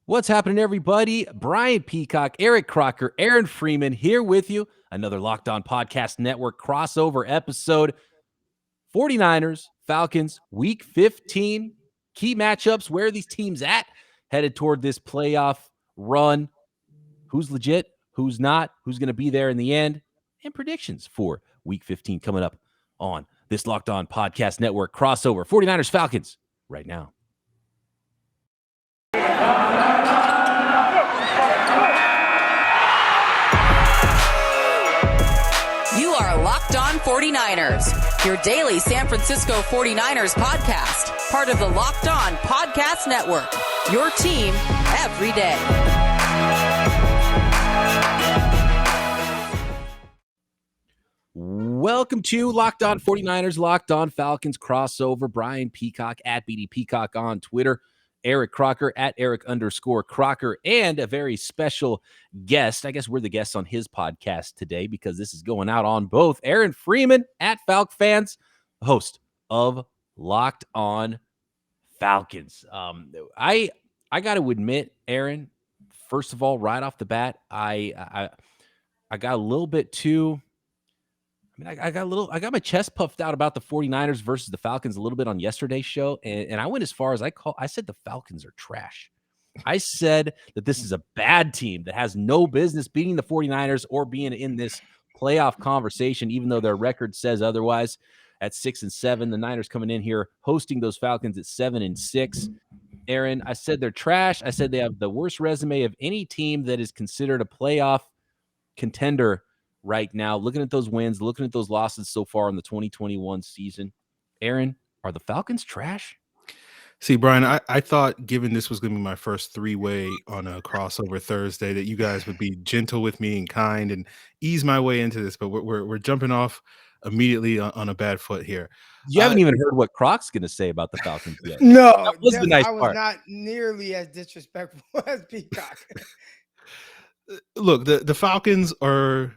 What's happening, everybody? Brian Peacock, Eric Crocker, Aaron Freeman here with you. Another Locked On Podcast Network crossover episode. 49ers, Falcons, Week 15. Key matchups, where are these teams at? Headed toward this playoff run. Who's legit? Who's not? Who's going to be there in the end? And predictions for Week 15 coming up on this Locked On Podcast Network crossover. 49ers, Falcons, right now. You are Locked On 49ers, your daily San Francisco 49ers podcast, part of the Locked On Podcast Network, your team every day. Welcome to Locked On 49ers, Locked On Falcons crossover. Brian Peacock at BD Peacock on Twitter. Eric Crocker at Eric_Crocker, and a very special guest. I guess we're the guests on his podcast today because this is going out on both. Aaron Freeman at Falc Fans, host of Locked On Falcons. I got to admit, Aaron, first of all, right off the bat, I got a little bit too. I got my chest puffed out about the 49ers versus the Falcons a little bit on yesterday's show. And I went as far as I said the Falcons are trash. I said that this is a bad team that has no business beating the 49ers or being in this playoff conversation, even though their record says otherwise at 6-7. The Niners coming in here hosting those Falcons at 7-6. Aaron, I said they're trash. I said they have the worst resume of any team that is considered a playoff contender right now. Looking at those wins, looking at those losses so far in the 2021 season. Aaron, are the Falcons trash? See, Brian, I thought, given this was going to be my first three-way on a crossover Thursday, that you guys would be gentle with me and kind and ease my way into this, but we're jumping off immediately on a bad foot here. You haven't even heard what Croc's going to say about the Falcons yet. No, that was the nice I was part. not nearly as disrespectful as Peacock. Look, the Falcons are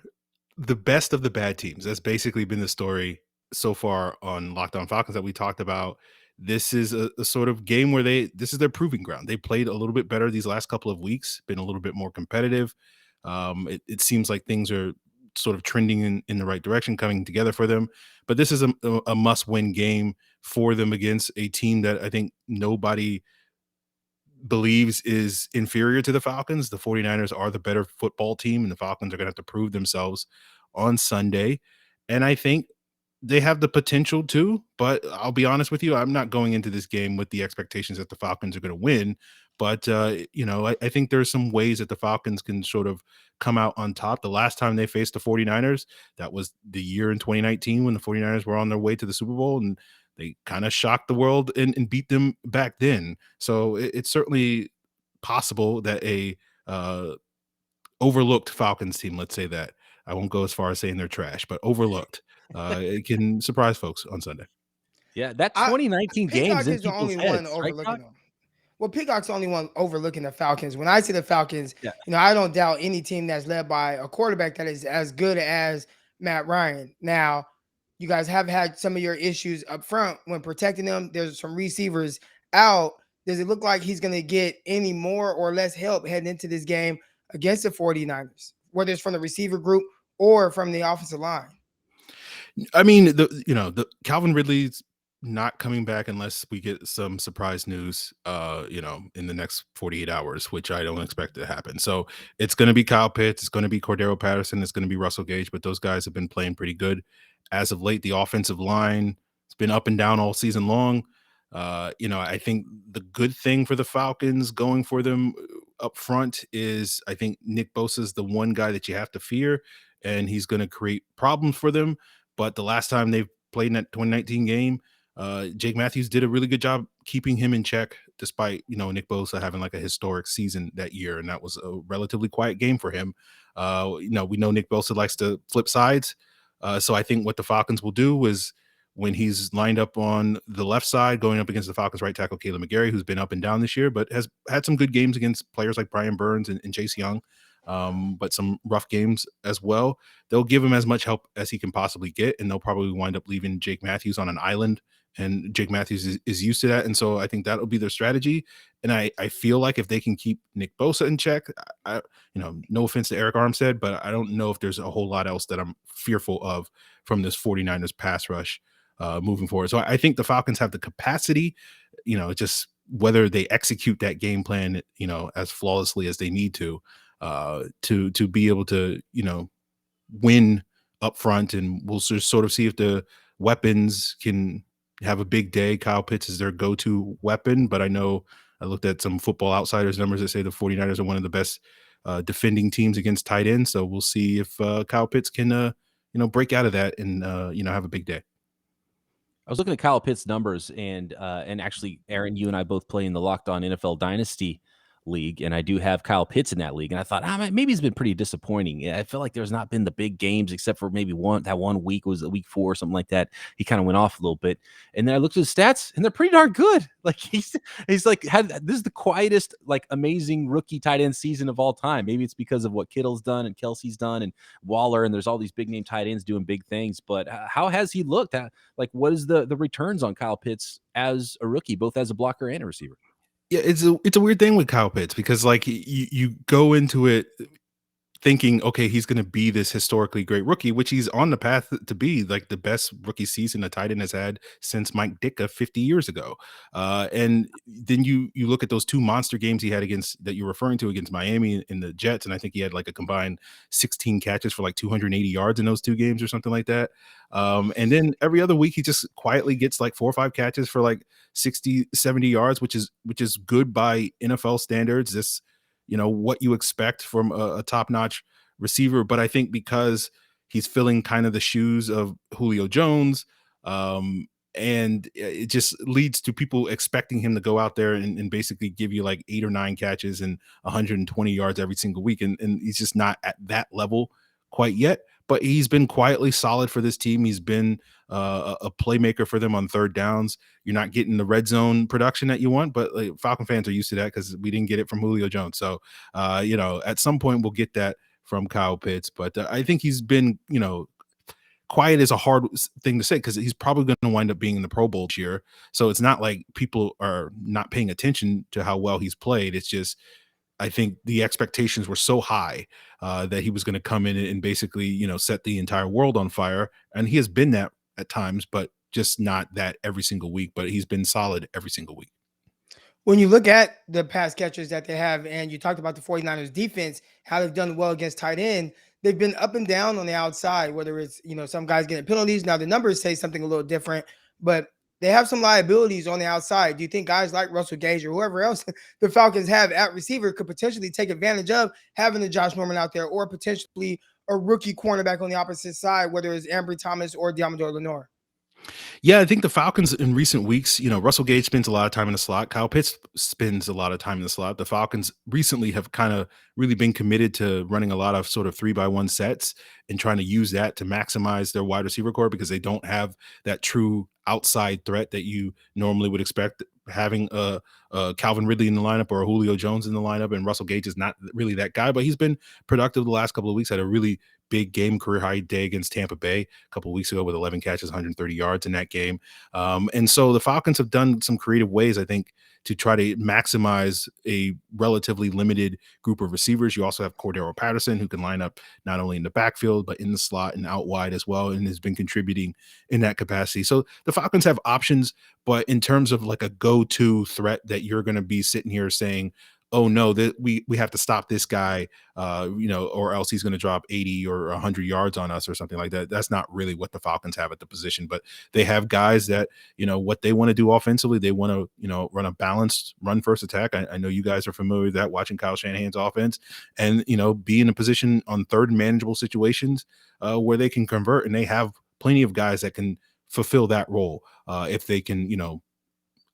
the best of the bad teams. That's basically been the story so far on Locked On Falcons that we talked about. This is a sort of game where this is their proving ground. They played a little bit better these last couple of weeks, been a little bit more competitive. It seems like things are sort of trending in the right direction, coming together for them. But this is a must-win game for them against a team that I think nobody believes is inferior to the Falcons. The 49ers are the better football team, and the Falcons are going to have to prove themselves on Sunday. And I think they have the potential to, but I'll be honest with you, I'm not going into this game with the expectations that the Falcons are going to win. But, I think there's some ways that the Falcons can sort of come out on top. The last time they faced the 49ers, that was the year in 2019 when the 49ers were on their way to the Super Bowl, and they kind of shocked the world and beat them back then. So it's certainly possible that a overlooked Falcons team, let's say that. I won't go as far as saying they're trash, but overlooked. It can surprise folks on Sunday. Yeah, that 2019 game is the only one overlooking them. Well, Peacock's the only one overlooking the Falcons. When I see the Falcons, I don't doubt any team that's led by a quarterback that is as good as Matt Ryan. Now, you guys have had some of your issues up front when protecting them. There's some receivers out. Does it look like he's going to get any more or less help heading into this game against the 49ers, whether it's from the receiver group or from the offensive line? I mean, the Calvin Ridley's not coming back unless we get some surprise news, in the next 48 hours, which I don't expect to happen. So it's going to be Kyle Pitts. It's going to be Cordero Patterson. It's going to be Russell Gage, but those guys have been playing pretty good. As of late, the offensive line has been up and down all season long. I think the good thing for the Falcons going for them up front is I think Nick Bosa is the one guy that you have to fear, and he's going to create problems for them. But the last time they played in that 2019 game, Jake Matthews did a really good job keeping him in check, despite, Nick Bosa having like a historic season that year. And that was a relatively quiet game for him. We know Nick Bosa likes to flip sides. So I think what the Falcons will do is when he's lined up on the left side, going up against the Falcons right tackle, Caleb McGarry, who's been up and down this year, but has had some good games against players like Brian Burns and Chase Young. But some rough games as well. They'll give him as much help as he can possibly get, and they'll probably wind up leaving Jake Matthews on an island and Jake Matthews is used to that. And so I think that'll be their strategy. And I feel like if they can keep Nick Bosa in check, no offense to Eric Armstead, but I don't know if there's a whole lot else that I'm fearful of from this 49ers pass rush moving forward. So I think the Falcons have the capacity, just whether they execute that game plan, as flawlessly as they need to be able to, win up front. And we'll just sort of see if the weapons can have a big day. Kyle Pitts is their go-to weapon, but I know I looked at some Football Outsiders numbers that say the 49ers are one of the best defending teams against tight ends. So we'll see if Kyle Pitts can, break out of that and, have a big day. I was looking at Kyle Pitts' numbers, and actually, Aaron, you and I both play in the Locked On NFL Dynasty League, and I do have Kyle Pitts in that league. And I thought, maybe he's been pretty disappointing. I feel like there's not been the big games except for maybe one week, was week 4 or something like that. He kind of went off a little bit, and then I looked at his stats, and they're pretty darn good. Like he's like this is the quietest, like amazing rookie tight end season of all time. Maybe it's because of what Kittle's done and Kelsey's done and Waller, and there's all these big name tight ends doing big things. But how has he looked? Like, what is the returns on Kyle Pitts as a rookie, both as a blocker and a receiver? Yeah, it's a weird thing with Kyle Pitts because like you go into it thinking, okay, he's going to be this historically great rookie, which he's on the path to be, like the best rookie season a tight end has had since Mike Ditka 50 years ago. And then you look at those 2 monster games he had that you're referring to against Miami and the Jets, and I think he had like a combined 16 catches for like 280 yards in those 2 games or something like that. And then every other week he just quietly gets like 4 or 5 catches for like 60, 70 yards, which is good by NFL standards. This, what you expect from a top-notch receiver. But I think because he's filling kind of the shoes of Julio Jones, and it just leads to people expecting him to go out there and basically give you like 8 or 9 catches and 120 yards every single week. And he's just not at that level quite yet. But he's been quietly solid for this team. He's been a playmaker for them on third downs. You're not getting the red zone production that you want, but like, Falcon fans are used to that because we didn't get it from Julio Jones. So, at some point we'll get that from Kyle Pitts. But I think he's been, quiet is a hard thing to say because he's probably going to wind up being in the Pro Bowl this year. So it's not like people are not paying attention to how well he's played. It's just, I think the expectations were so high that he was going to come in and basically, set the entire world on fire. And he has been that at times, but just not that every single week. But he's been solid every single week. When you look at the pass catchers that they have, and you talked about the 49ers defense, how they've done well against tight end, they've been up and down on the outside, whether it's, some guys getting penalties. Now the numbers say something a little different, but they have some liabilities on the outside. Do you think guys like Russell Gage or whoever else the Falcons have at receiver could potentially take advantage of having a Josh Norman out there, or potentially a rookie cornerback on the opposite side, whether it's Ambry Thomas or Diamador Lenore? Yeah, I think the Falcons in recent weeks, Russell Gage spends a lot of time in the slot. Kyle Pitts spends a lot of time in the slot. The Falcons recently have kind of really been committed to running a lot of sort of 3-by-1 sets and trying to use that to maximize their wide receiver core because they don't have that true outside threat that you normally would expect, having a Calvin Ridley in the lineup or a Julio Jones in the lineup. And Russell Gage is not really that guy, but he's been productive the last couple of weeks. Had a really big game, career high day against Tampa Bay a couple of weeks ago with 11 catches, 130 yards in that game. And so the Falcons have done some creative ways, I think, to try to maximize a relatively limited group of receivers. You also have Cordero Patterson, who can line up not only in the backfield, but in the slot and out wide as well, and has been contributing in that capacity. So the Falcons have options, but in terms of like a go-to threat that you're going to be sitting here saying, oh no, that we have to stop this guy, or else he's going to drop 80 or 100 yards on us or something like that. That's not really what the Falcons have at the position, but they have guys that, what they want to do offensively. They want to, run a balanced run first attack. I know you guys are familiar with that, watching Kyle Shanahan's offense, and, be in a position on third and manageable situations where they can convert, and they have plenty of guys that can fulfill that role if they can,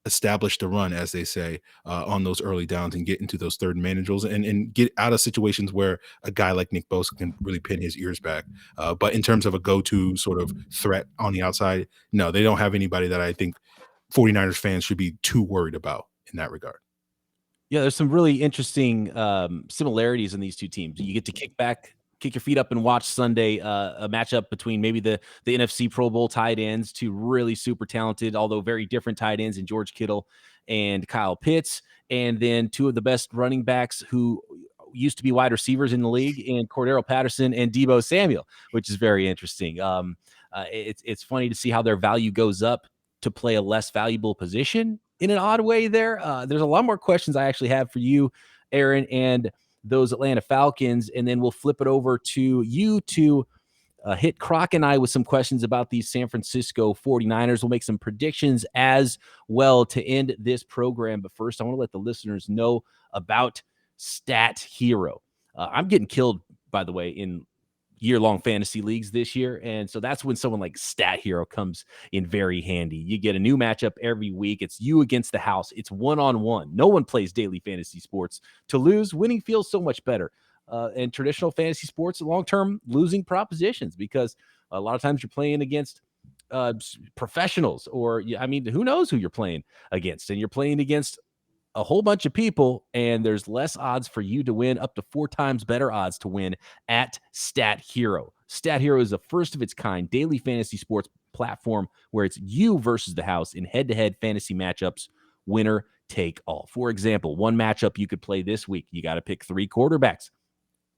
establish the run, as they say, on those early downs and get into those third and manageables and get out of situations where a guy like Nick Bosa can really pin his ears back. But in terms of a go-to sort of threat on the outside, no, they don't have anybody that I think 49ers fans should be too worried about in that regard. Yeah, there's some really interesting similarities in these two teams. You get to kick back kick your feet up and watch Sunday, a matchup between maybe the NFC Pro Bowl tight ends, two really super talented, although very different tight ends in George Kittle and Kyle Pitts, and then two of the best running backs who used to be wide receivers in the league, and Cordero Patterson and Deebo Samuel, which is very interesting. It's funny to see how their value goes up to play a less valuable position in an odd way there. There's a lot more questions I actually have for you, Aaron, and those Atlanta Falcons, and then we'll flip it over to you to hit Croc and I with some questions about these San Francisco 49ers. We'll make some predictions as well to end this program. But first, I want to let the listeners know about Stat Hero. I'm getting killed, by the way, in year-long fantasy leagues this year, and so that's when someone like Stat Hero comes in very handy. You get a new matchup every week. It's you against the house. It's one-on-one. No one plays daily fantasy sports to lose. Winning feels so much better. And traditional fantasy sports, long-term losing propositions, because a lot of times you're playing against professionals, or who knows who you're playing against, and you're playing against a whole bunch of people, and there's less odds for you to win, up to 4 times better odds to win at Stat Hero. Stat Hero is a first of its kind daily fantasy sports platform where it's you versus the house in head-to-head fantasy matchups, winner take all. For example, one matchup you could play this week, you got to pick 3 quarterbacks.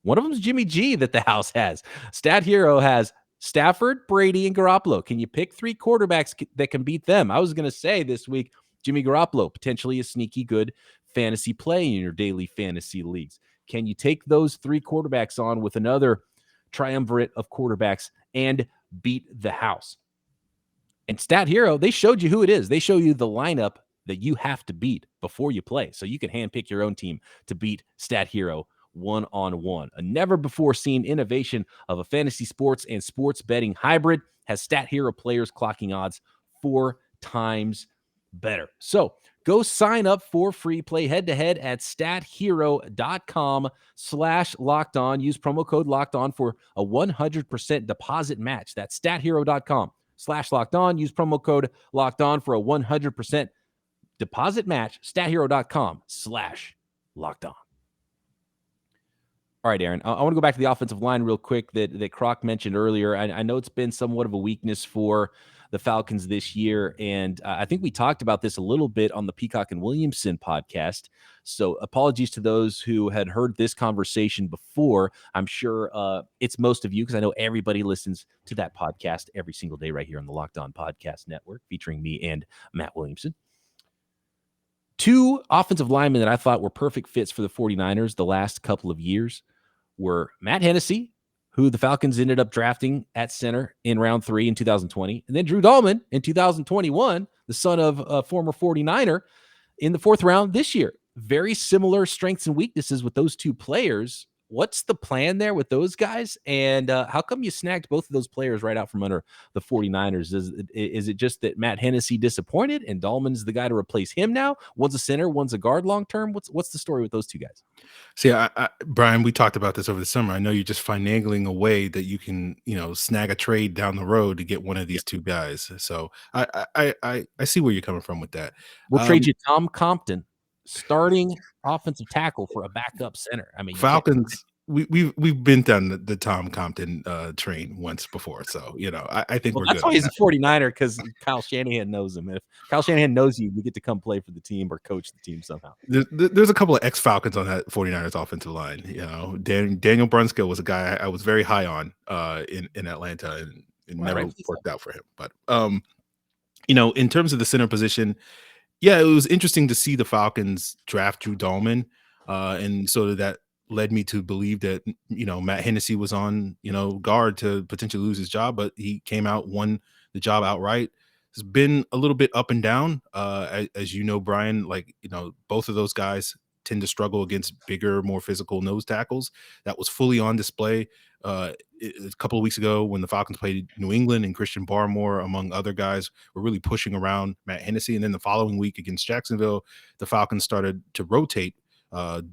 One of them is Jimmy G that the house has. Stat Hero has Stafford, Brady, and Garoppolo. Can you pick 3 quarterbacks that can beat them? I was going to say this week, Jimmy Garoppolo, potentially a sneaky good fantasy play in your daily fantasy leagues. Can you take those 3 quarterbacks on with another triumvirate of quarterbacks and beat the house? And Stat Hero, they showed you who it is. They show you the lineup that you have to beat before you play. So you can handpick your own team to beat Stat Hero one-on-one. A never-before-seen innovation of a fantasy sports and sports betting hybrid has Stat Hero players clocking odds 4 times better. So go sign up for free. Play head-to-head at stathero.com/lockedon. Use promo code LOCKEDON for a 100% deposit match. That's stathero.com/lockedon. Use promo code LOCKEDON for a 100% deposit match. stathero.com/lockedon. All right, Aaron, I want to go back to the offensive line real quick that Croc mentioned earlier. I know it's been somewhat of a weakness for the Falcons this year, and I think we talked about this a little bit on the Peacock and Williamson podcast. So apologies to those who had heard this conversation before. I'm sure it's most of you, because I know everybody listens to that podcast every single day right here on the Locked On Podcast Network, featuring me and Matt Williamson. 2 offensive linemen that I thought were perfect fits for the 49ers the last couple of years were Matt Hennessy, who the Falcons ended up drafting at center in round 3 in 2020, and then Drew Dahlman in 2021, the son of a former 49er, in the 4th round this year. Very similar strengths and weaknesses with those 2 players. What's the plan there with those guys? And how come you snagged both of those players right out from under the 49ers? Is it just that Matt Hennessy disappointed and Dahlman's the guy to replace him now? One's a center, one's a guard long-term. What's the story with those 2 guys? See, Brian, we talked about this over the summer. I know you're just finagling a way that you can, snag a trade down the road to get one of these 2 guys. So I see where you're coming from with that. We'll trade you Tom Compton, starting offensive tackle, for a backup center. I mean, Falcons, we've been down the Tom Compton train once before, so I think we're that's good. Why he's a 49er, because Kyle Shanahan knows him. If Kyle Shanahan knows you get to come play for the team or coach the team somehow. There's a couple of ex-Falcons on that 49ers offensive line. Daniel Brunskill was a guy I was very high on in Atlanta, and it never worked out for him. But in terms of the center position, yeah, it was interesting to see the Falcons draft Drew Dahlman, and sort of that led me to believe that Matt Hennessy was on guard to potentially lose his job, but he came out, won the job outright. It's been a little bit up and down, as Brian. Both of those guys tend to struggle against bigger, more physical nose tackles. That was fully on display a couple of weeks ago when the Falcons played New England, and Christian Barmore, among other guys, were really pushing around Matt Hennessy. And then the following week against Jacksonville, the Falcons started to rotate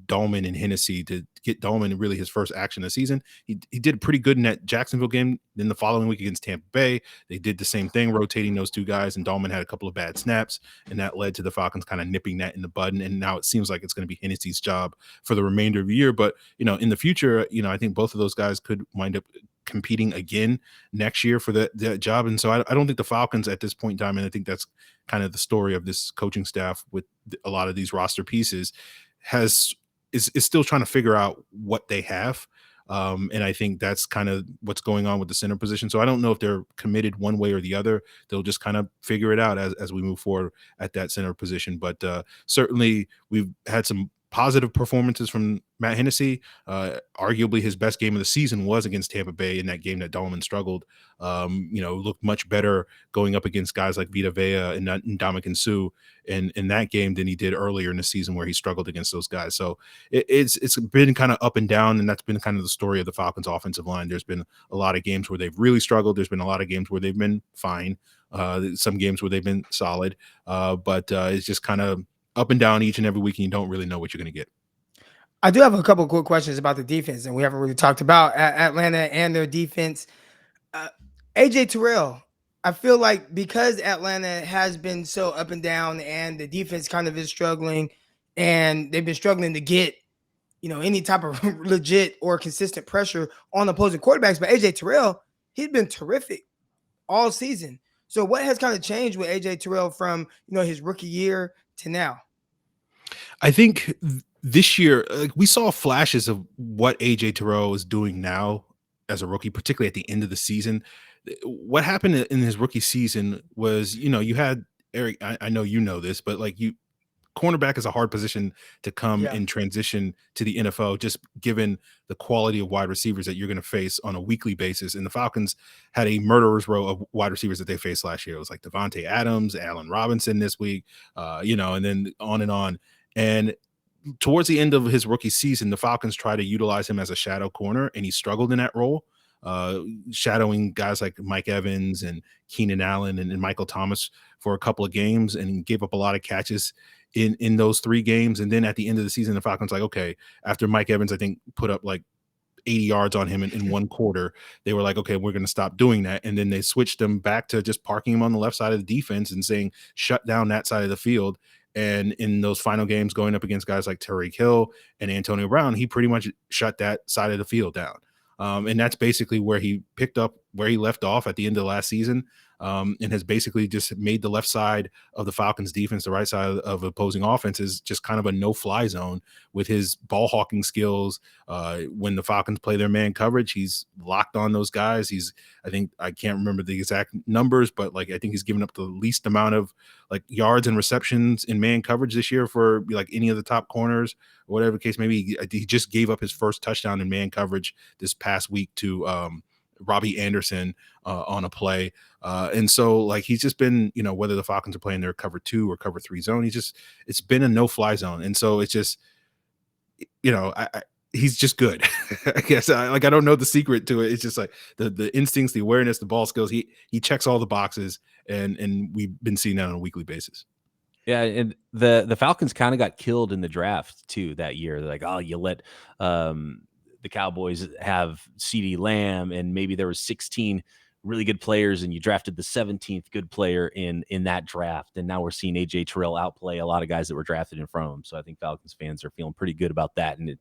Dolman and Hennessy to get Dolman really his first action of the season. He did pretty good in that Jacksonville game. Then the following week against Tampa Bay, they did the same thing, rotating those two guys, and Dolman had a couple of bad snaps, and that led to the Falcons kind of nipping that in the bud. And now it seems like it's going to be Hennessy's job for the remainder of the year. But, in the future, I think both of those guys could wind up competing again next year for that job. And so I don't think the Falcons at this point in time, and I think that's kind of the story of this coaching staff with a lot of these roster pieces, is still trying to figure out what they have. And I think that's kind of what's going on with the center position. So I don't know if they're committed one way or the other. They'll just kind of figure it out as we move forward at that center position. But certainly we've had some positive performances from Matt Hennessy. Arguably his best game of the season was against Tampa Bay in that game that Dolman struggled. Looked much better going up against guys like Vita Vea and Ndamukong Suh in that game than he did earlier in the season where he struggled against those guys. So it's been kind of up and down, and that's been kind of the story of the Falcons offensive line. There's been a lot of games where they've really struggled. There's been a lot of games where they've been fine. Some games where they've been solid, but it's just kind of up and down each and every week, and you don't really know what you're going to get. I do have a couple of quick questions about the defense, and we haven't really talked about Atlanta and their defense. AJ Terrell, I feel like because Atlanta has been so up and down and the defense kind of is struggling, and they've been struggling to get, any type of legit or consistent pressure on opposing quarterbacks. But AJ Terrell, he's been terrific all season. So what has kind of changed with AJ Terrell from, his rookie year to now? I think this year, we saw flashes of what AJ Terrell is doing now as a rookie, particularly at the end of the season. What happened in his rookie season was, you had Eric, I know you know this, but cornerback is a hard position to come and transition to the NFL, just given the quality of wide receivers that you're going to face on a weekly basis. And the Falcons had a murderer's row of wide receivers that they faced last year. It was like Devontae Adams, Allen Robinson this week, and then on and on. And towards the end of his rookie season, the Falcons tried to utilize him as a shadow corner, and he struggled in that role, shadowing guys like Mike Evans and Keenan Allen and Michael Thomas for a couple of games, and gave up a lot of catches in those 3 games. And then at the end of the season, the Falcons okay, after Mike Evans, I think, put up like 80 yards on him in one quarter, they were like, okay, we're going to stop doing that. And then they switched them back to just parking him on the left side of the defense and saying, shut down that side of the field. And in those final games going up against guys like Tyreek Hill and Antonio Brown, he pretty much shut that side of the field down. And that's basically where he picked up where he left off at the end of last season, and has basically just made the left side of the Falcons defense, the right side of opposing offenses, just kind of a no-fly zone with his ball hawking skills. When the Falcons play their man coverage, he's locked on those guys. I can't remember the exact numbers, but I think he's given up the least amount of yards and receptions in man coverage this year for any of the top corners or whatever the case may be. He just gave up his first touchdown in man coverage this past week to Robbie Anderson on a play. And so he's just been, whether the Falcons are playing their cover 2 or cover 3 zone, it's been a no-fly zone. And so it's just, he's just good. I guess I don't know the secret to it. It's just the instincts, the awareness, the ball skills. He checks all the boxes, and we've been seeing that on a weekly basis. Yeah, and the Falcons kind of got killed in the draft too that year. They're like, oh, you let the Cowboys have CeeDee Lamb, and maybe there was 16 really good players, and you drafted the 17th good player in that draft. And now we're seeing AJ Terrell outplay a lot of guys that were drafted in front of him. So I think Falcons fans are feeling pretty good about that. And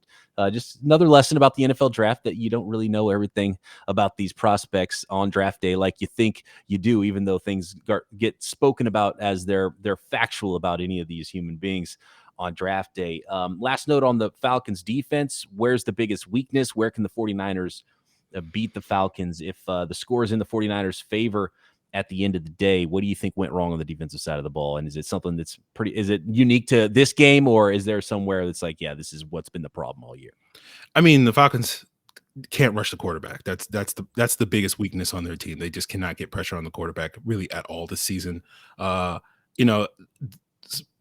just another lesson about the NFL draft, that you don't really know everything about these prospects on draft day like you think you do, even though things get spoken about as they're factual about any of these human beings on draft day. Last note on the Falcons defense, where's the biggest weakness? Where can the 49ers beat the Falcons? If the score is in the 49ers' favor at the end of the day, what do you think went wrong on the defensive side of the ball? And is it something that's is it unique to this game, or is there somewhere that's this is what's been the problem all year? I mean, the Falcons can't rush the quarterback. That's the biggest weakness on their team. They just cannot get pressure on the quarterback really at all this season.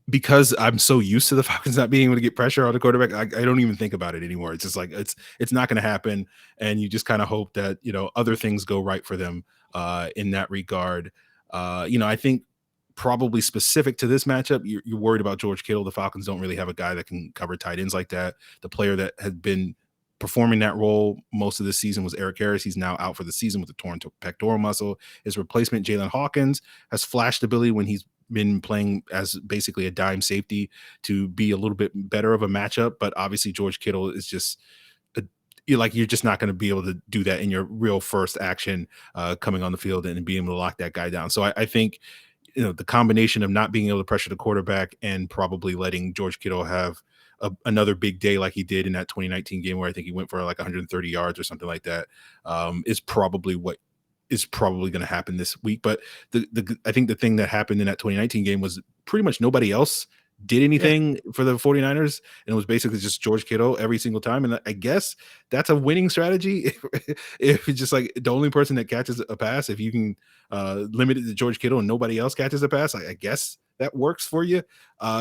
Because I'm so used to the Falcons not being able to get pressure on the quarterback, I don't even think about it anymore. It's just it's not going to happen. And you just kind of hope that, other things go right for them in that regard. I think probably specific to this matchup, you're worried about George Kittle. The Falcons don't really have a guy that can cover tight ends like that. The player that had been performing that role most of the season was Eric Harris. He's now out for the season with a torn pectoral muscle. His replacement, Jalen Hawkins, has flashed ability when he's been playing as basically a dime safety to be a little bit better of a matchup. But obviously George Kittle is just you're just not going to be able to do that in your real first action coming on the field and being able to lock that guy down. So I think, the combination of not being able to pressure the quarterback and probably letting George Kittle have another big day like he did in that 2019 game where I think he went for like 130 yards or something like that, is probably what is probably going to happen this week. But I think the thing that happened in that 2019 game was pretty much nobody else did anything for the 49ers, and it was basically just George Kittle every single time. And I guess that's a winning strategy. If it's just like the only person that catches a pass, if you can limit it to George Kittle and nobody else catches a pass, I guess that works for you.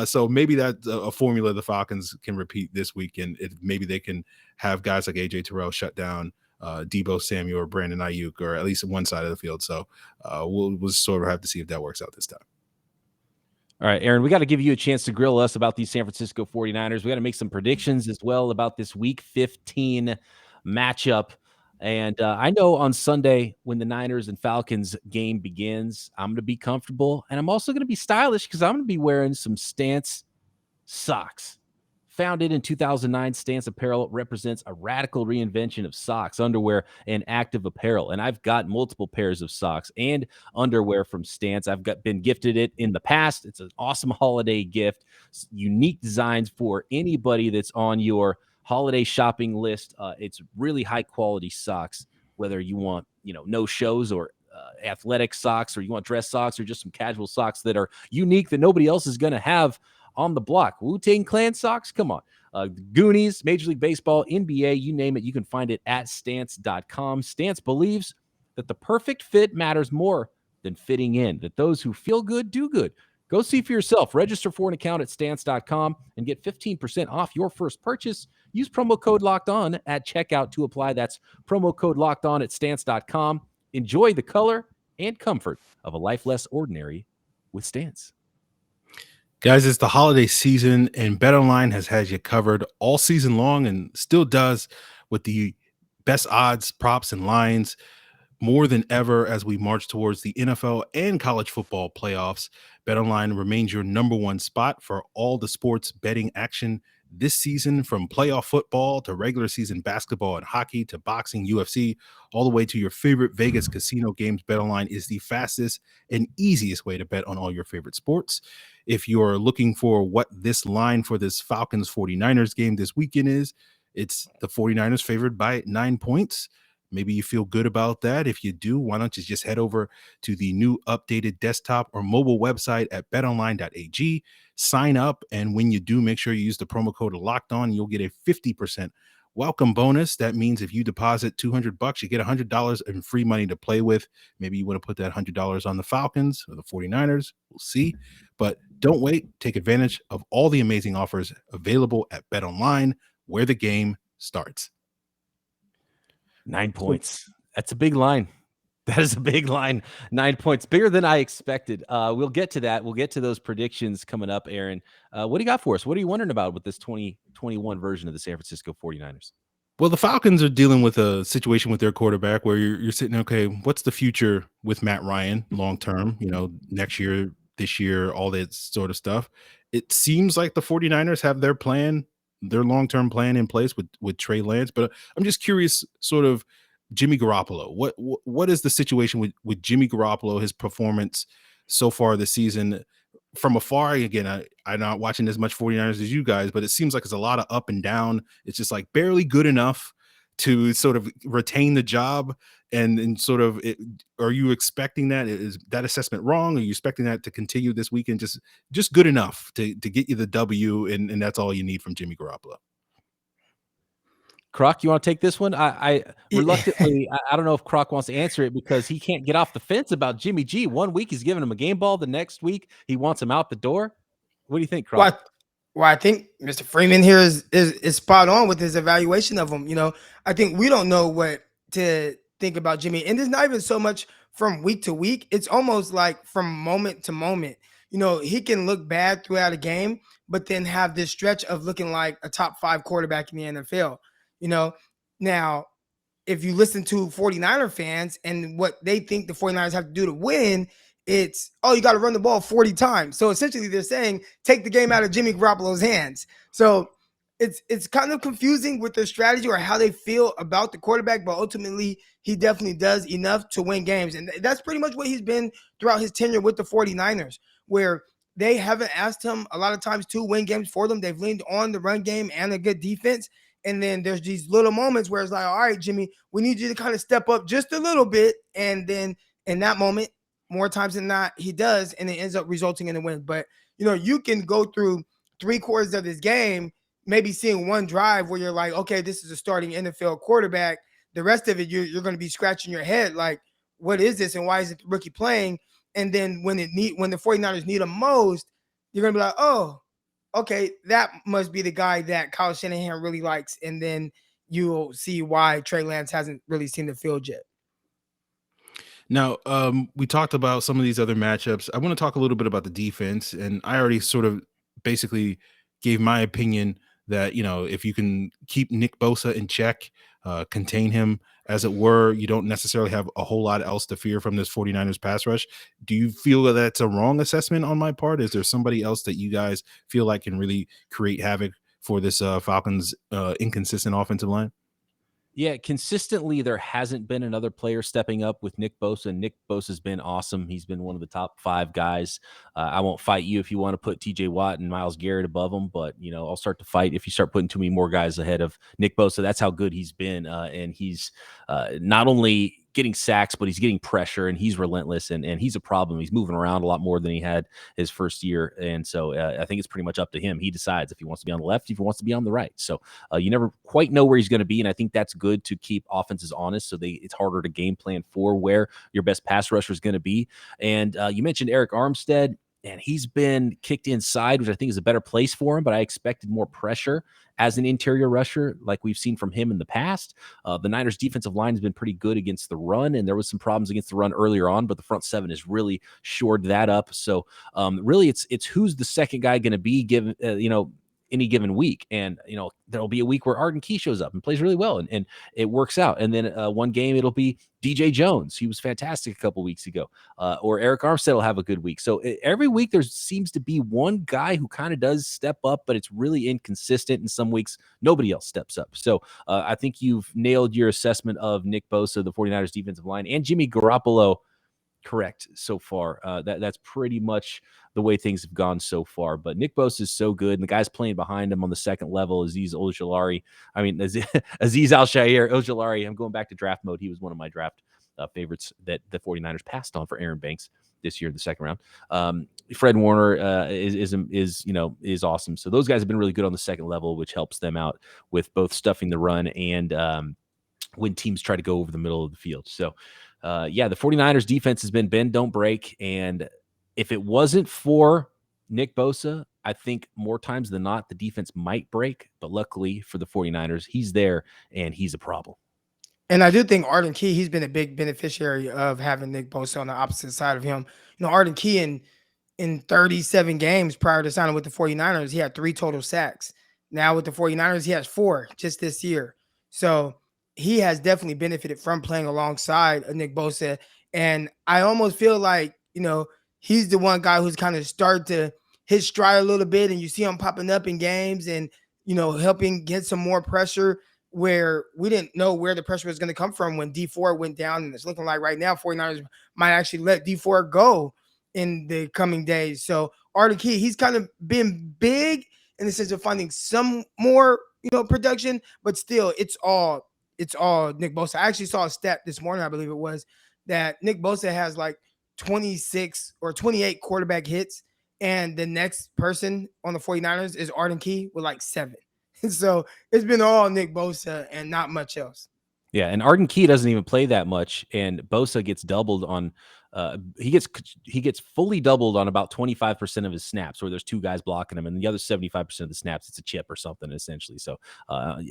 So maybe that's a formula the Falcons can repeat this week, and maybe they can have guys like AJ Terrell shut down Deebo Samuel or Brandon Ayuk, or at least one side of the field. So we'll sort of have to see if that works out this time. All right, Aaron, we got to give you a chance to grill us about these San Francisco 49ers. We got to make some predictions as well about this Week 15 matchup. And I know on Sunday when the Niners and Falcons game begins, I'm going to be comfortable. And I'm also going to be stylish because I'm going to be wearing some Stance socks. Founded in 2009, Stance Apparel represents a radical reinvention of socks, underwear, and active apparel. And I've got multiple pairs of socks and underwear from Stance. I've been gifted it in the past. It's an awesome holiday gift. Unique designs for anybody that's on your holiday shopping list. It's really high quality socks, whether you want, no shows or athletic socks, or you want dress socks, or just some casual socks that are unique that nobody else is going to have on the block. Wu-Tang Clan socks, come on. Goonies, Major League Baseball, NBA, you name it, you can find it at stance.com. Stance believes that the perfect fit matters more than fitting in, that those who feel good do good. Go see for yourself. Register for an account at stance.com and get 15% off your first purchase. Use promo code Locked On at checkout to apply. That's promo code Locked On at stance.com. Enjoy the color and comfort of a life less ordinary with Stance. Guys, it's the holiday season, and BetOnline has had you covered all season long and still does, with the best odds, props, and lines more than ever as we march towards the NFL and college football playoffs. BetOnline remains your number one spot for all the sports betting action this season, from playoff football to regular season basketball and hockey to boxing, UFC, all the way to your favorite Vegas casino games. BetOnline is the fastest and easiest way to bet on all your favorite sports. If you're looking for what this line for this Falcons 49ers game this weekend is, it's the 49ers favored by 9 points. Maybe you feel good about that. If you do, why don't you just head over to the new updated desktop or mobile website at betonline.ag, sign up, and when you do, make sure you use the promo code Locked On. You'll get a 50% welcome bonus. That means if you deposit $200, you get $100 in free money to play with. Maybe you want to put that $100 on the Falcons or the 49ers. We'll see. But don't wait. Take advantage of all the amazing offers available at BetOnline, where the game starts. 9 points. That's a big line. That is a big line. 9 points. Bigger than I expected. We'll get to that. We'll get to those predictions coming up, Aaron. What do you got for us? What are you wondering about with this 2021 version of the San Francisco 49ers? Well, the Falcons are dealing with a situation with their quarterback where you're sitting, okay, what's the future with Matt Ryan long term? Next year, this year, all that sort of stuff. It seems like the 49ers have their plan, their long-term plan in place with Trey Lance, but I'm just curious, sort of Jimmy Garoppolo. What is the situation with Jimmy Garoppolo, his performance so far this season? From afar, again, I'm not watching as much 49ers as you guys, but it seems like it's a lot of up and down. It's just like barely good enough to sort of retain the job. And sort of, are you expecting that? Is that assessment wrong? Are you expecting that to continue this weekend? Just good enough to get you the W, and that's all you need from Jimmy Garoppolo. Croc, you want to take this one? I reluctantly, I don't know if Croc wants to answer it because he can't get off the fence about Jimmy G. 1 week he's giving him a game ball. The next week he wants him out the door. What do you think, Croc? Well, I think Mr. Freeman here is spot on with his evaluation of him. I think we don't know what to think about Jimmy, and it's not even so much from week to week. It's almost like from moment to moment. He can look bad throughout a game, but then have this stretch of looking like a top 5 quarterback in the NFL. Now, if you listen to 49er fans and what they think the 49ers have to do to win, it's, you got to run the ball 40 times. So essentially they're saying, take the game out of Jimmy Garoppolo's hands. So it's kind of confusing with their strategy or how they feel about the quarterback, but ultimately he definitely does enough to win games. And that's pretty much what he's been throughout his tenure with the 49ers, where they haven't asked him a lot of times to win games for them. They've leaned on the run game and a good defense. And then there's these little moments where it's like, all right, Jimmy, we need you to kind of step up just a little bit. And then in that moment, more times than not, he does, and it ends up resulting in a win. But, you can go through 3/4 of this game, maybe seeing one drive where you're like, okay, this is a starting NFL quarterback. The rest of it, you're going to be scratching your head like, what is this and why is it the rookie playing? And then when the 49ers need him most, you're going to be like, oh, okay, that must be the guy that Kyle Shanahan really likes. And then you'll see why Trey Lance hasn't really seen the field yet. Now, we talked about some of these other matchups. I want to talk a little bit about the defense, and I already sort of basically gave my opinion that, if you can keep Nick Bosa in check, contain him, as it were, you don't necessarily have a whole lot else to fear from this 49ers pass rush. Do you feel that that's a wrong assessment on my part? Is there somebody else that you guys feel like can really create havoc for this Falcons inconsistent offensive line? Yeah, consistently, there hasn't been another player stepping up with Nick Bosa. Nick Bosa's been awesome. He's been one of the top 5 guys. I won't fight you if you want to put TJ Watt and Myles Garrett above him, but, I'll start to fight if you start putting too many more guys ahead of Nick Bosa. That's how good he's been. And he's not only getting sacks, but he's getting pressure, and he's relentless, and he's a problem. He's moving around a lot more than he had his first year. And so I think it's pretty much up to him. He decides if he wants to be on the left, if he wants to be on the right. So you never quite know where he's going to be. And I think that's good to keep offenses honest. So it's harder to game plan for where your best pass rusher is going to be. And you mentioned Eric Armstead, and he's been kicked inside, which I think is a better place for him, but I expected more pressure as an interior rusher like we've seen from him in the past. The Niners defensive line has been pretty good against the run, and there was some problems against the run earlier on, but the front 7 has really shored that up. So really it's who's the second guy going to be given, any given week. And, there'll be a week where Arden Key shows up and plays really well, and it works out. And then one game, it'll be DJ Jones. He was fantastic a couple weeks ago. Or Eric Armstead will have a good week. So every week there seems to be one guy who kind of does step up, but it's really inconsistent. In some weeks, nobody else steps up. So I think you've nailed your assessment of Nick Bosa, the 49ers defensive line, and Jimmy Garoppolo correct so far. That's pretty much the way things have gone so far. But Nick Bosa is so good, and the guys playing behind him on the second level, Azeez Ojulari. Azeez Al-Shaair Ojulari. I'm going back to draft mode. He was one of my draft favorites that the 49ers passed on for Aaron Banks this year in the second round. Fred Warner is awesome. So those guys have been really good on the second level, which helps them out with both stuffing the run and when teams try to go over the middle of the field. So the 49ers defense has been bend, don't break. And if it wasn't for Nick Bosa, I think more times than not, the defense might break. But luckily for the 49ers, he's there and he's a problem. And I do think Arden Key, he's been a big beneficiary of having Nick Bosa on the opposite side of him. Arden Key in 37 games prior to signing with the 49ers, he had 3 total sacks. Now with the 49ers, he has 4 just this year. So he has definitely benefited from playing alongside Nick Bosa. And I almost feel like, he's the one guy who's kind of started to hit stride a little bit, and you see him popping up in games and, helping get some more pressure where we didn't know where the pressure was going to come from when D4 went down. And it's looking like right now 49ers might actually let D4 go in the coming days. So Arden Key, he's kind of been big in the sense of finding some more, production, but still it's all Nick Bosa. I actually saw a stat this morning, I believe it was, that Nick Bosa has like 26 or 28 quarterback hits, and the next person on the 49ers is Arden Key with like 7. So it's been all Nick Bosa and not much else. Yeah, and Arden Key doesn't even play that much, and Bosa gets doubled on he gets fully doubled on about 25% of his snaps, where there's two guys blocking him, and the other 75% of the snaps, it's a chip or something, essentially. So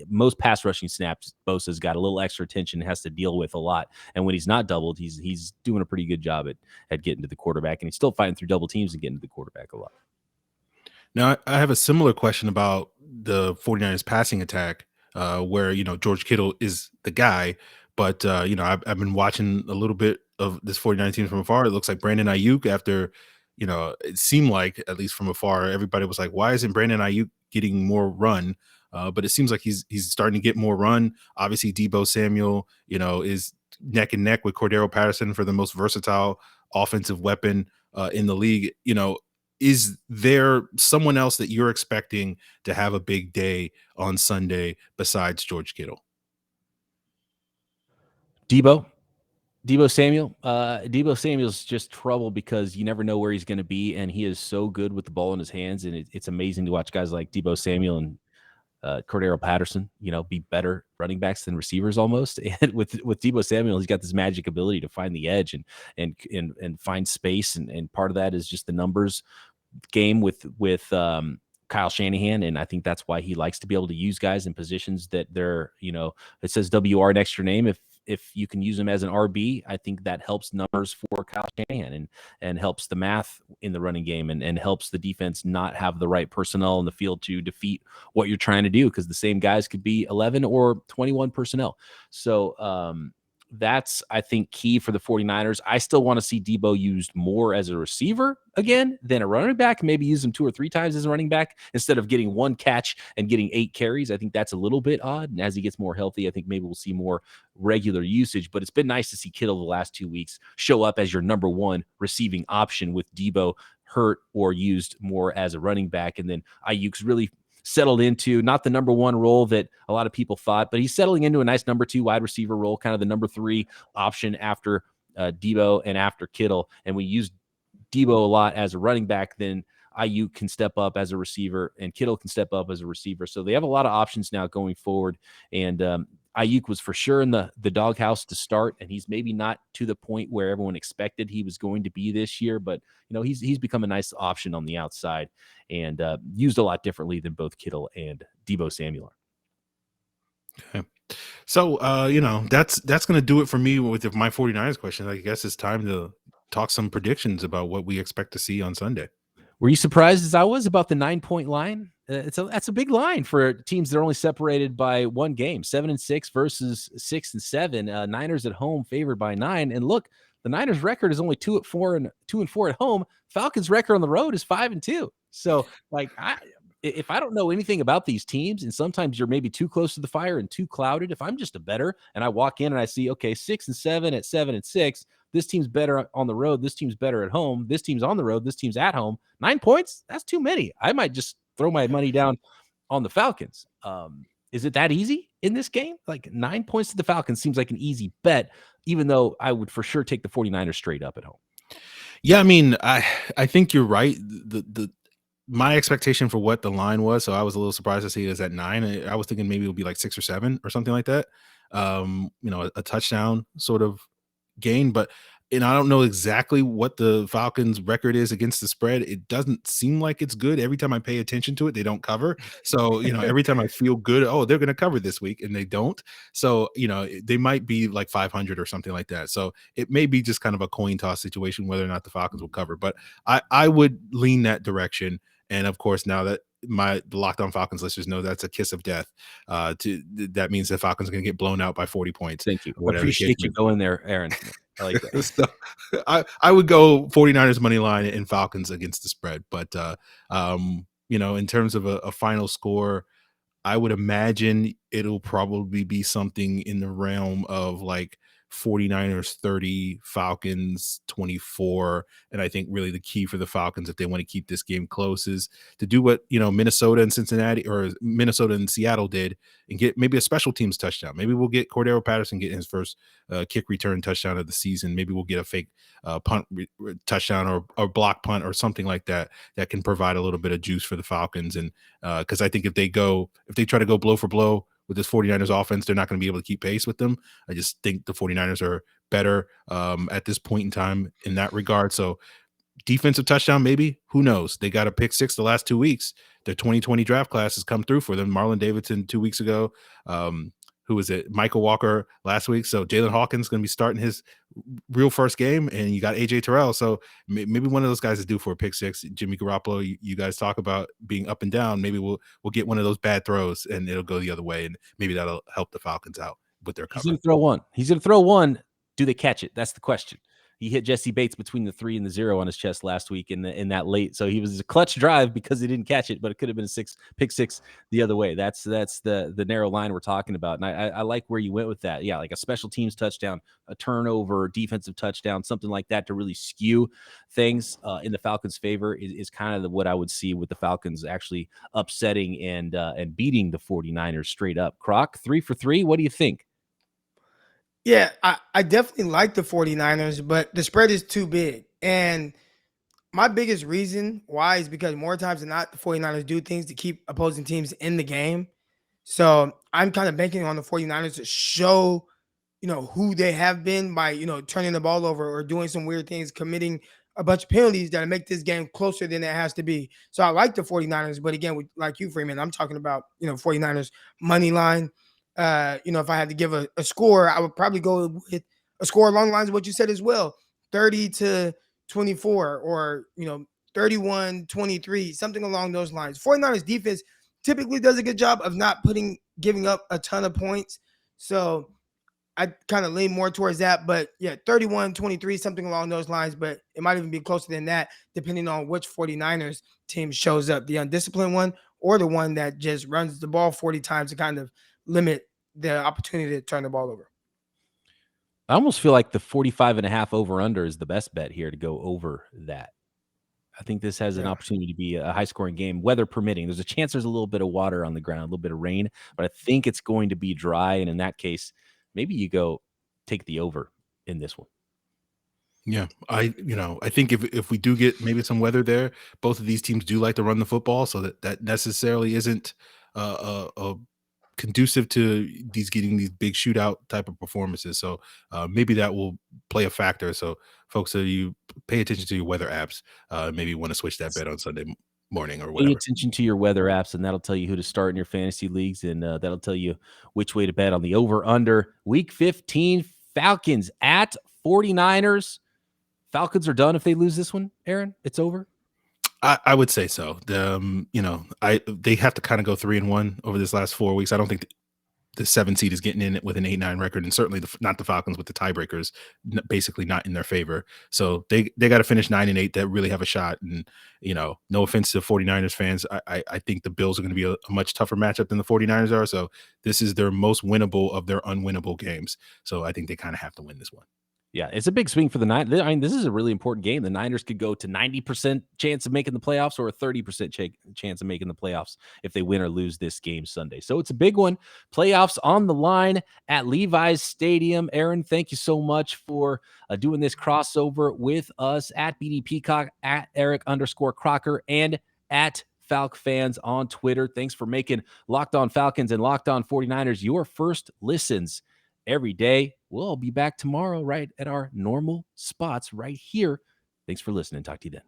most pass rushing snaps, Bosa's got a little extra attention, has to deal with a lot. And when he's not doubled, he's doing a pretty good job at getting to the quarterback, and he's still fighting through double teams and getting to the quarterback a lot. Now, I have a similar question about the 49ers passing attack, where, George Kittle is the guy, but, I've been watching a little bit of this 49 team from afar. It looks like Brandon Ayuk, after, it seemed like, at least from afar, everybody was like, why isn't Brandon Ayuk getting more run? But it seems like he's starting to get more run. Obviously, Deebo Samuel, is neck and neck with Cordero Patterson for the most versatile offensive weapon in the league. Is there someone else that you're expecting to have a big day on Sunday besides George Kittle? Deebo Samuel. Deebo Samuel's just trouble because you never know where he's going to be, and he is so good with the ball in his hands, and it's amazing to watch guys like Deebo Samuel and Cordero Patterson, be better running backs than receivers almost. And with Deebo Samuel, he's got this magic ability to find the edge and find space, and part of that is just the numbers game with Kyle Shanahan, and I think that's why he likes to be able to use guys in positions that they're, it says WR next to your name. If you can use them as an RB, I think that helps numbers for Kyle Shanahan and helps the math in the running game and helps the defense not have the right personnel in the field to defeat what you're trying to do, because the same guys could be 11 or 21 personnel. So that's, I think, key for the 49ers. I still want to see Deebo used more as a receiver again than a running back. Maybe use him 2 or 3 times as a running back instead of getting 1 catch and getting 8 carries. I think that's a little bit odd. And as he gets more healthy, I think maybe we'll see more regular usage. But it's been nice to see Kittle the last 2 weeks show up as your number 1 receiving option, with Deebo hurt or used more as a running back. And then Ayuk's really settled into not the number 1 role that a lot of people thought, but he's settling into a nice number 2 wide receiver role, kind of the number 3 option after Deebo and after Kittle. And we use Deebo a lot as a running back, then Ayuk can step up as a receiver and Kittle can step up as a receiver. So they have a lot of options now going forward. And Ayuk was for sure in the doghouse to start, and he's maybe not to the point where everyone expected he was going to be this year, but he's become a nice option on the outside and used a lot differently than both Kittle and Deebo Samuel. Okay. So that's going to do it for me with my 49ers question. I guess it's time to talk some predictions about what we expect to see on Sunday. Were you surprised as I was about the 9-point line? That's a big line for teams that are only separated by 1 game, 7-6 versus 6-7. Niners at home favored by 9. And look, the Niners record is only 2-4 and 2-4 at home. Falcons record on the road is 5-2. So if I don't know anything about these teams, and sometimes you're maybe too close to the fire and too clouded, if I'm just a bettor and I walk in and I see, okay, 6-7 at 7-6, this team's better on the road, this team's better at home, this team's on the road, this team's at home, 9 points, that's too many. I might just throw my money down on the Falcons. Is it that easy in this game? Like 9 points to the Falcons seems like an easy bet, even though I would for sure take the 49ers straight up at home. Yeah, I mean, I think you're right. My expectation for what the line was, so I was a little surprised to see it as at 9. I was thinking maybe it would be like 6 or 7 or something like that. A touchdown sort of gain, but I don't know exactly what the Falcons record is against the spread. It doesn't seem like it's good. Every time I pay attention to it, they don't cover. So, every time I feel good, they're going to cover this week, and they don't. So, they might be like 500 or something like that. So it may be just kind of a coin toss situation whether or not the Falcons will cover. But I would lean that direction. And of course, now that the Locked On Falcons listeners know, that's a kiss of death. That means the Falcons are going to get blown out by 40 points. Thank you. I appreciate you going there, Aaron. I like that. So, I would go 49ers money line and Falcons against the spread. But, in terms of a final score, I would imagine it'll probably be something in the realm of like 49ers 30, Falcons 24. And I think really the key for the Falcons, if they want to keep this game close, is to do what, Minnesota and Cincinnati or Minnesota and Seattle did and get maybe a special teams touchdown. Maybe we'll get Cordero Patterson getting his first kick return touchdown of the season. Maybe we'll get a fake punt touchdown or block punt or something like that can provide a little bit of juice for the Falcons. And because I think if they try to go blow for blow with this 49ers offense, they're not going to be able to keep pace with them. I just think the 49ers are better at this point in time in that regard. So defensive touchdown, maybe, who knows? They got a pick six the last 2 weeks. Their 2020 draft class has come through for them. Marlon Davidson 2 weeks ago. Who was it? Michael Walker last week. So Jalen Hawkins going to be starting his real first game, and you got AJ Terrell. So maybe one of those guys is due for a pick six. Jimmy Garoppolo, you guys talk about being up and down. Maybe we'll get one of those bad throws, and it'll go the other way, and maybe that'll help the Falcons out with their cover. He's going to throw one. Do they catch it? That's the question. He hit Jesse Bates between the 3 and the 0 on his chest last week in that late. So he was a clutch drive because he didn't catch it, but it could have been a pick six the other way. That's the narrow line we're talking about. And I like where you went with that. Yeah, like a special teams touchdown, a turnover, defensive touchdown, something like that to really skew things in the Falcons' favor is kind of what I would see with the Falcons actually upsetting and beating the 49ers straight up. Croc, 3 for 3. What do you think? Yeah, I definitely like the 49ers, but the spread is too big. And my biggest reason why is because more times than not, the 49ers do things to keep opposing teams in the game. So I'm kind of banking on the 49ers to show, who they have been by, turning the ball over or doing some weird things, committing a bunch of penalties that make this game closer than it has to be. So I like the 49ers, but again, like you, Freeman, I'm talking about, 49ers money line. If I had to give a score, I would probably go with a score along the lines of what you said as well, 30-24 or, 31-23, something along those lines. 49ers defense typically does a good job of not giving up a ton of points. So I kind of lean more towards that, but yeah, 31-23, something along those lines, but it might even be closer than that, depending on which 49ers team shows up, the undisciplined one or the one that just runs the ball 40 times to kind of limit the opportunity to turn the ball over. I almost feel like the 45.5 over under is the best bet here to go over that. I think this has an opportunity to be a high scoring game, weather permitting. There's a chance there's a little bit of water on the ground, a little bit of rain, but I think it's going to be dry. And in that case, maybe you go take the over in this one. Yeah, I think if we do get maybe some weather there, both of these teams do like to run the football, so that necessarily isn't a conducive to getting these big shootout type of performances. So maybe that will play a factor. So folks, you pay attention to your weather apps. Maybe want to switch that bet on Sunday morning or whatever. Pay attention to your weather apps, and that'll tell you who to start in your fantasy leagues, and that'll tell you which way to bet on the over-under. Week 15, Falcons at 49ers. Falcons are done if they lose this one, Aaron? It's over? I would say so. They have to kind of go 3-1 over this last 4 weeks. I don't think the 7 seed is getting in it with an 8-9 record, and certainly not the Falcons with the tiebreakers basically not in their favor. So they got to finish 9-8 to really have a shot. And no offense to 49ers fans, I think the Bills are going to be a much tougher matchup than the 49ers are. So this is their most winnable of their unwinnable games. So I think they kind of have to win this one. Yeah, it's a big swing for the Niners. I mean, this is a really important game. The Niners could go to 90% chance of making the playoffs or a 30% chance of making the playoffs if they win or lose this game Sunday. So it's a big one. Playoffs on the line at Levi's Stadium. Aaron, thank you so much for doing this crossover with us at BD Peacock, at Eric_Crocker, and at Falc Fans on Twitter. Thanks for making Locked On Falcons and Locked On 49ers your first listens every day. We'll be back tomorrow right at our normal spots right here. Thanks for listening. Talk to you then.